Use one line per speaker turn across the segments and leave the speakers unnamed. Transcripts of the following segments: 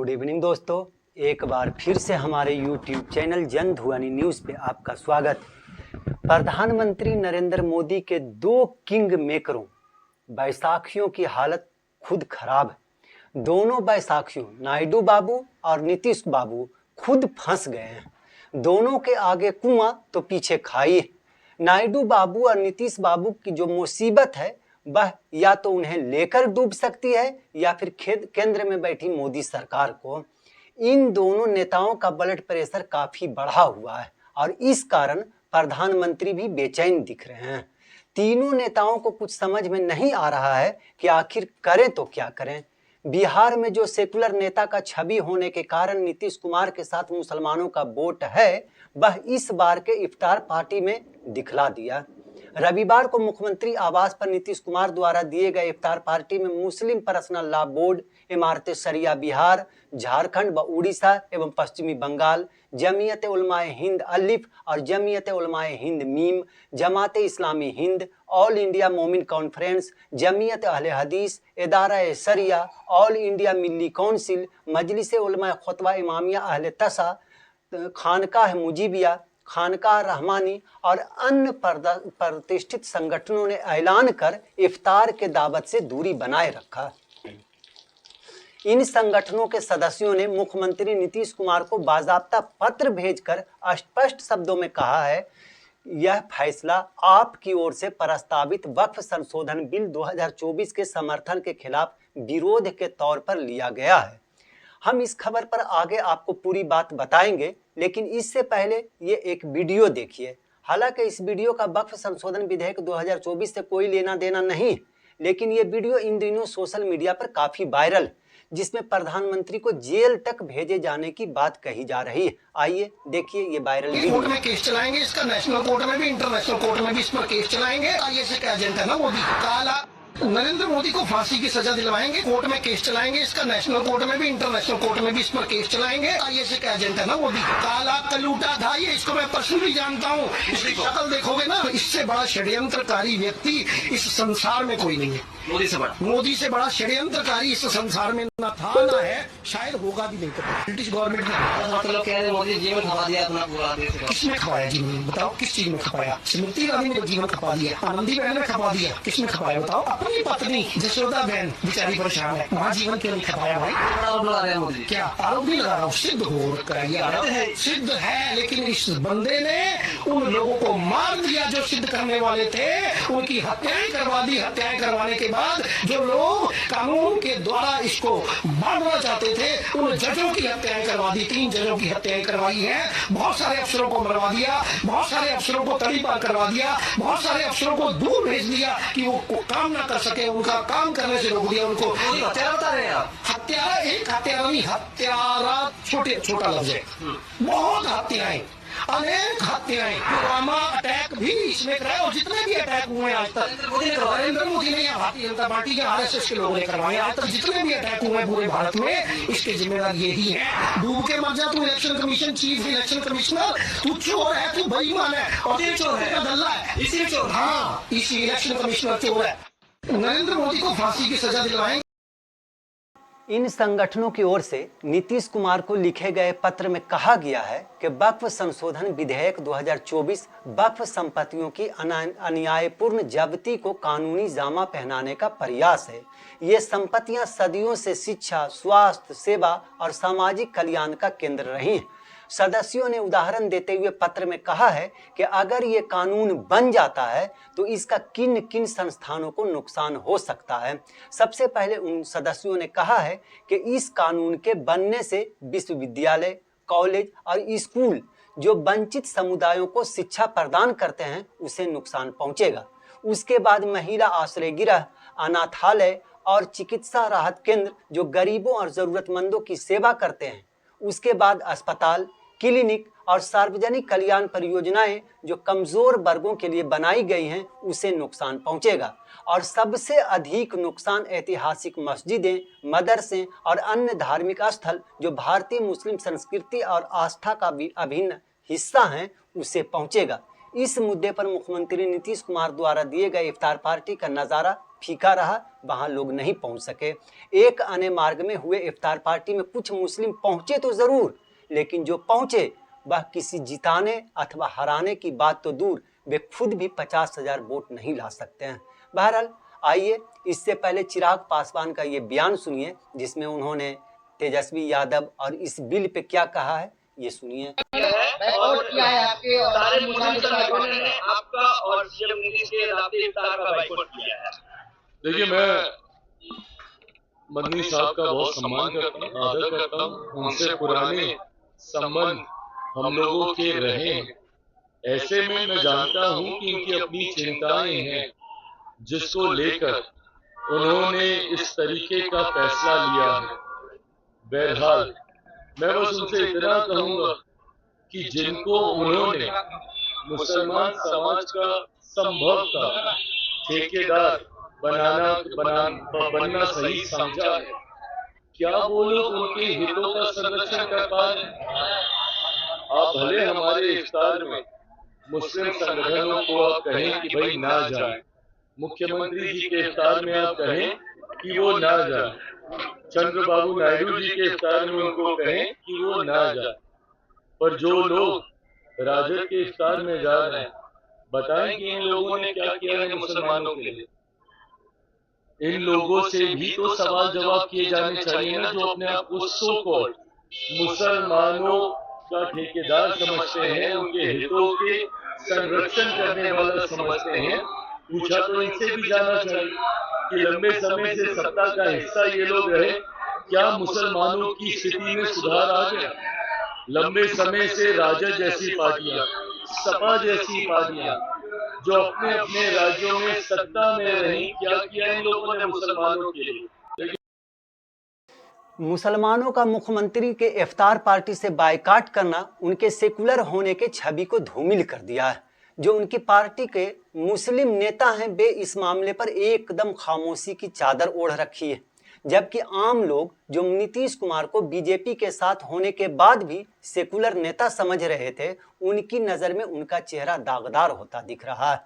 Good evening दोस्तों, एक बार फिर से हमारे YouTube चैनल जन ध्वनि न्यूज़ पे आपका स्वागत। प्रधानमंत्री नरेंद्र मोदी के दो किंग मेकरों बैसाखियों की हालत खुद खराब है। दोनों बैसाखियों नायडू बाबू और नीतीश बाबू खुद फंस गए हैं। दोनों के आगे कुआं तो पीछे खाई है। नायडू बाबू और नीतीश बाबू की जो मुसीबत है वह या तो उन्हें लेकर डूब सकती है या फिर केंद्र में बैठी मोदी सरकार को। इन दोनों नेताओं का ब्लड प्रेशर काफी बढ़ा हुआ है और इस कारण प्रधानमंत्री भी बेचैन दिख रहे हैं। तीनों नेताओं को कुछ समझ में नहीं आ रहा है कि आखिर करें तो क्या करें। बिहार में जो सेकुलर नेता का छवि होने के कारण नीतीश कुमार के साथ मुसलमानों का वोट है, वह इस बार के इफ्तार पार्टी में दिखला दिया। रविवार को मुख्यमंत्री आवास पर नीतीश कुमार द्वारा दिए गए इफ्तार पार्टी में मुस्लिम पर्सनल लॉ बोर्ड, इमारत शरिया बिहार, झारखंड व उड़ीसा एवं पश्चिमी बंगाल, जमीयत उलमाए हिंद अलिफ और जमीयत उलमाए Hind meme, Jamaat Islami Hind, all India मोमिन कॉन्फ्रेंस, जमीयत अहले हदीस, इदारा शरिया, ऑल इंडिया मिल्ली काउंसिल, मजलिस उलमा खुतबा इमामिया अहले तसा, खानकाह मुजीबिया, खानकाह रहमानी और अन्य प्रतिष्ठित संगठनों ने ऐलान कर इफ्तार के दावत से दूरी बनाए रखा। इन संगठनों के सदस्यों ने मुख्यमंत्री नीतीश कुमार को बाज़ाब्ता पत्र भेजकर स्पष्ट शब्दों में कहा है, यह फैसला आपकी ओर से प्रस्तावित वक्फ संशोधन बिल 2024 के समर्थन के खिलाफ विरोध के तौर पर लिया गया है। हम इस खबर पर आगे आपको पूरी बात बताएंगे, लेकिन इससे पहले ये एक वीडियो देखिए। हालांकि इस वीडियो का वक्फ संशोधन विधेयक 2024 से कोई लेना देना नहीं, लेकिन ये वीडियो इन दिनों सोशल मीडिया पर काफी वायरल, जिसमें प्रधानमंत्री को जेल तक भेजे जाने की बात कही जा रही है। आइए देखिए ये वायरल वीडियो।
कोर्ट में केस चलाएंगे, इसका नेशनल कोर्ट में भी इंटरनेशनल कोर्ट में भी इस पर केस चलाएंगे। आईएसए का एजेंट है ना मोदी, काला नरेंद्र मोदी को फांसी की सजा दिलवाएंगे, कोर्ट में केस चलाएंगे, इसका नेशनल कोर्ट में भी इंटरनेशनल कोर्ट में भी इस पर केस चलाएंगे। आईएसए का एजेंट है ना मोदी, काला कलूटा था ये, इसको मैं पर्सनली जानता हूँ। इसकी शक्ल देखोगे ना, इससे बड़ा षड्यंत्रकारी व्यक्ति इस संसार में कोई नहीं है। मोदी से बड़ा षड्यंत्रकारी इस संसार में ना था ना है, शायद होगा भी नहीं। तो ब्रिटिश गवर्नमेंट ने
मोदी जीवन खपा दिया अपना पूरा देश।
किसने खपाया जीवन? बताओ किस चीज में खपाया? स्मृति ईरानी ने जीवन खपा दिया, आनंदी बहन ने खपा दिया, किसने खपाया बताओ? अपनी पत्नी जसोदा बहन बेचारी परेशान है, वहाँ जीवन क्यों नहीं खपाया भाई?
आरोप लगा रहे हैं मोदी।
क्या आरोप नहीं लगा रहा हूँ, सिद्ध हो सिद्ध है। लेकिन इस बंदे ने उन लोगों को मार दिया जो सिद्ध करने वाले थे, उनकी हत्याएं करवा दी। हत्याएं करवाने के बाद जो लोग कानून के द्वारा इसको मारना चाहते थे, उन जजों की हत्याएं करवा दी। 3 जजों की हत्याएं करवाई है। बहुत सारे अफसरों को मरवा दिया, बहुत सारे अफसरों को तड़ी पार करवा दिया, बहुत सारे अफसरों को दूर भेज दिया कि वो काम ना कर सके, उनका काम करने से रोक दिया उनको।
हत्यारा बता रहे हैं आप?
हत्यारा एक हत्यारा नहीं, हत्यारा छोटा लफ्ज है। बहुत हत्याएं, अनेक हत्याएं, पुलवामा अटैक भी इसमें कराए, और जितने भी अटैक हुए आज तक नरेंद्र मोदी ने या भारतीय जनता पार्टी के आरएसएस के लोगों ने करवाए। आज तक जितने भी अटैक हुए पूरे भारत में, इसके जिम्मेदार यही है। डूब के मर जा तू election commission chief election commissioner, तू चोर है, तू बेईमान है और तू चोर है, दल्ला है, इसी चोर। हाँ, इसी इलेक्शन कमिश्नर चोर है। नरेंद्र मोदी को फांसी की सजा दिलवाएंगे।
इन संगठनों की ओर से नीतीश कुमार को लिखे गए पत्र में कहा गया है कि वक्फ संशोधन विधेयक 2024 वक्फ संपत्तियों की अन्यायपूर्ण जब्ती को कानूनी जामा पहनाने का प्रयास है। ये संपत्तियां सदियों से शिक्षा, स्वास्थ्य सेवा और सामाजिक कल्याण का केंद्र रही हैं। सदस्यों ने उदाहरण देते हुए पत्र में कहा है कि अगर ये कानून बन जाता है तो इसका किन किन संस्थानों को नुकसान हो सकता है। सबसे पहले उन सदस्यों ने कहा है कि इस कानून के बनने से विश्वविद्यालय, कॉलेज और स्कूल जो वंचित समुदायों को शिक्षा प्रदान करते हैं उसे नुकसान पहुंचेगा। उसके बाद महिला आश्रय गृह, अनाथालय और चिकित्सा राहत केंद्र जो गरीबों और जरूरतमंदों की सेवा करते हैं, उसके बाद अस्पताल, क्लिनिक और सार्वजनिक कल्याण परियोजनाएं जो कमजोर वर्गों के लिए बनाई गई हैं उसे नुकसान पहुंचेगा। और सबसे अधिक नुकसान ऐतिहासिक मस्जिदें, मदरसे और अन्य धार्मिक स्थल जो भारतीय मुस्लिम संस्कृति और आस्था का भी अभिन्न हिस्सा हैं उसे पहुंचेगा। इस मुद्दे पर मुख्यमंत्री नीतीश कुमार द्वारा दिए गए इफ्तार पार्टी का नज़ारा फीका रहा, वहां लोग नहीं पहुंच सके। एक आने मार्ग में हुए इफ्तार पार्टी में कुछ मुस्लिम पहुंचे तो जरूर, लेकिन जो पहुंचे वह किसी जिताने अथवा हराने की बात तो दूर, वे खुद भी 50,000 वोट नहीं ला सकते हैं। बहरहाल आइए इससे पहले चिराग पासवान का ये बयान सुनिए, जिसमें उन्होंने तेजस्वी यादव और इस बिल पे क्या कहा है, ये सुनिए।
बैकआउट किया है आपके और
सारे मुस्लिम संगठनों ने आपका और सीएम नीतीश के रास्ते इफ्तार का बाइकआउट किया है।
देखिए, मैं मदनी साहब का बहुत सम्मान करता हूँ, आदर करता हूँ। उनसे पुराने संबंध हम लोगों के रहे हैं। ऐसे में मैं जानता हूँ कि इनकी अपनी चिंताएं हैं, जिसको लेकर उन्होंने इस तरीके का फैसला लिया है। बहरहाल मैं बस उनसे इतना कहूँगा कि जिनको उन्होंने मुसलमान समाज का संभवतः ठेकेदार बनना सही समझा है, क्या वो लोग उनके हितों का संरक्षण कर पा रहे हैं? आप भले हमारे इफ्तार में मुस्लिम संगठनों को आप कहें कि भाई ना जाए, मुख्यमंत्री जी के इफ्तार में आप कहें कि वो ना जाए, चंद्रबाबू नायडू जी के इफ्तार में उनको कहें कि वो ना जाए, पर जो लोग राजद के इफ्तार में जा रहे हैं, बताएं कि इन लोगों ने क्या किया है मुसलमानों के लिए। इन लोगों से भी तो सवाल जवाब किए जाने चाहिए ना, जो अपने आप को सो कॉल्ड मुसलमानों का ठेकेदार समझते हैं, उनके हितों के संरक्षण करने वाला समझते हैं। पूछा तो इनसे भी जाना चाहिए कि लंबे समय से सत्ता का हिस्सा ये लोग रहे, क्या मुसलमानों की स्थिति में सुधार आ गया? लंबे समय से राजद जैसी पार्टियां, सपा जैसी पार्टियां जो अपने अपने राज्यों में सत्ता में रही, क्या किया इन लोगों ने मुसलमानों के लिए?
मुसलमानों का मुख्यमंत्री के इफ्तार पार्टी से बायकॉट करना उनके सेकुलर होने के छवि को धूमिल कर दिया है। जो उनकी पार्टी के मुस्लिम नेता हैं, वे इस मामले पर एकदम खामोशी की चादर ओढ़ रखी है, जबकि आम लोग जो नीतीश कुमार को बीजेपी के साथ होने के बाद भी सेकुलर नेता समझ रहे थे, उनकी नज़र में उनका चेहरा दागदार होता दिख रहा है।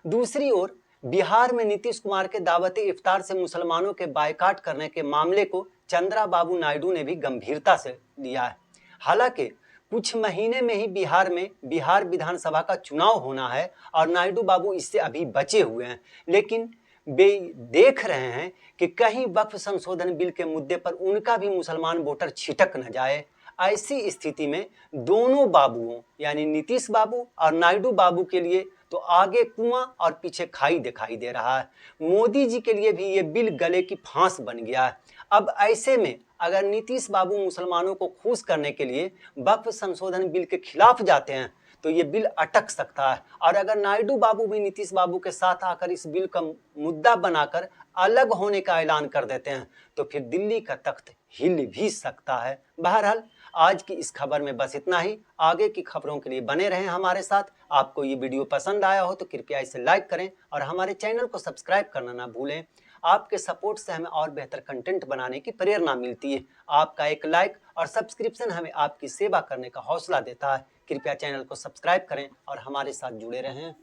दूसरी ओर बिहार में नीतीश कुमार के दावत इफ्तार से मुसलमानों के बायकॉट करने के मामले को चंद्रबाबू नायडू ने भी गंभीरता से लिया है। हालांकि कुछ महीने में ही बिहार विधानसभा का चुनाव होना है और नायडू बाबू इससे अभी बचे हुए हैं, लेकिन वे देख रहे हैं कि कहीं वक्फ संशोधन बिल के मुद्दे पर उनका भी मुसलमान वोटर छिटक न जाए। ऐसी स्थिति में दोनों बाबुओं यानी नीतीश बाबू और नायडू बाबू के लिए तो आगे कुआं और पीछे खाई दिखाई दे रहा है। मोदी जी के लिए भी ये बिल गले की फांस बन गया है। अब ऐसे में अगर नीतीश बाबू मुसलमानों को खुश करने के लिए वक्फ संशोधन बिल के खिलाफ जाते हैं तो ये बिल अटक सकता है, और अगर नायडू बाबू भी नीतीश बाबू के साथ आकर इस बिल का मुद्दा बनाकर अलग होने का ऐलान कर देते हैं तो फिर दिल्ली का तख्त हिल भी सकता है। बहरहाल आज की इस खबर में बस इतना ही। आगे की खबरों के लिए बने रहें हमारे साथ। आपको ये वीडियो पसंद आया हो तो कृपया इसे लाइक करें और हमारे चैनल को सब्सक्राइब करना ना भूलें। आपके सपोर्ट से हमें और बेहतर कंटेंट बनाने की प्रेरणा मिलती है। आपका एक लाइक और सब्सक्रिप्शन हमें आपकी सेवा करने का हौसला देता है। कृपया चैनल को सब्सक्राइब करें और हमारे साथ जुड़े रहें।